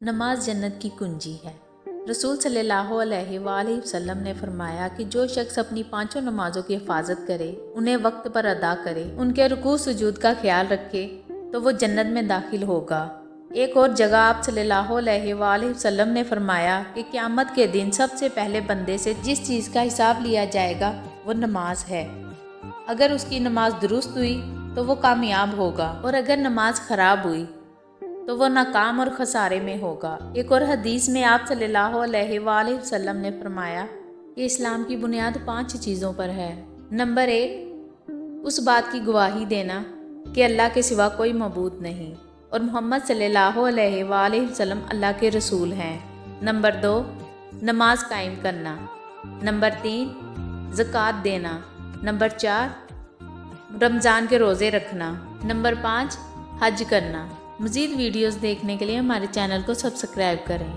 नमाज जन्नत की कुंजी है। रसूल सल्लल्लाहु अलैहि वसल्लम ने फरमाया कि जो शख्स अपनी पांचों नमाजों की हिफाजत करे, उन्हें वक्त पर अदा करे, उनके रुकू सुजूद का ख्याल रखे तो वो जन्नत में दाखिल होगा। एक और जगह आप सल्लल्लाहु अलैहि वसल्लम ने फरमाया कि क़यामत के दिन सबसे पहले बंदे से जिस चीज़ का हिसाब लिया जाएगा वो नमाज है। अगर उसकी नमाज दुरुस्त हुई तो वो कामयाब होगा और अगर नमाज ख़राब हुई तो वो नाकाम और खसारे में होगा। एक और हदीस में आप सल्लल्लाहु अलैहि वसल्लम ने फरमाया कि इस्लाम की बुनियाद 5 चीज़ों पर है। नंबर 1, उस बात की गवाही देना कि अल्लाह के सिवा कोई मबूद नहीं और मोहम्मद सल्लल्लाहु अलैहि वसल्लम अल्लाह के रसूल हैं। नंबर 2, नमाज कायम करना। नंबर 3, ज़कात देना। नंबर 4, रमज़ान के रोज़े रखना। नंबर 5, हज करना। मज़ीद वीडियोस देखने के लिए हमारे चैनल को सब्सक्राइब करें।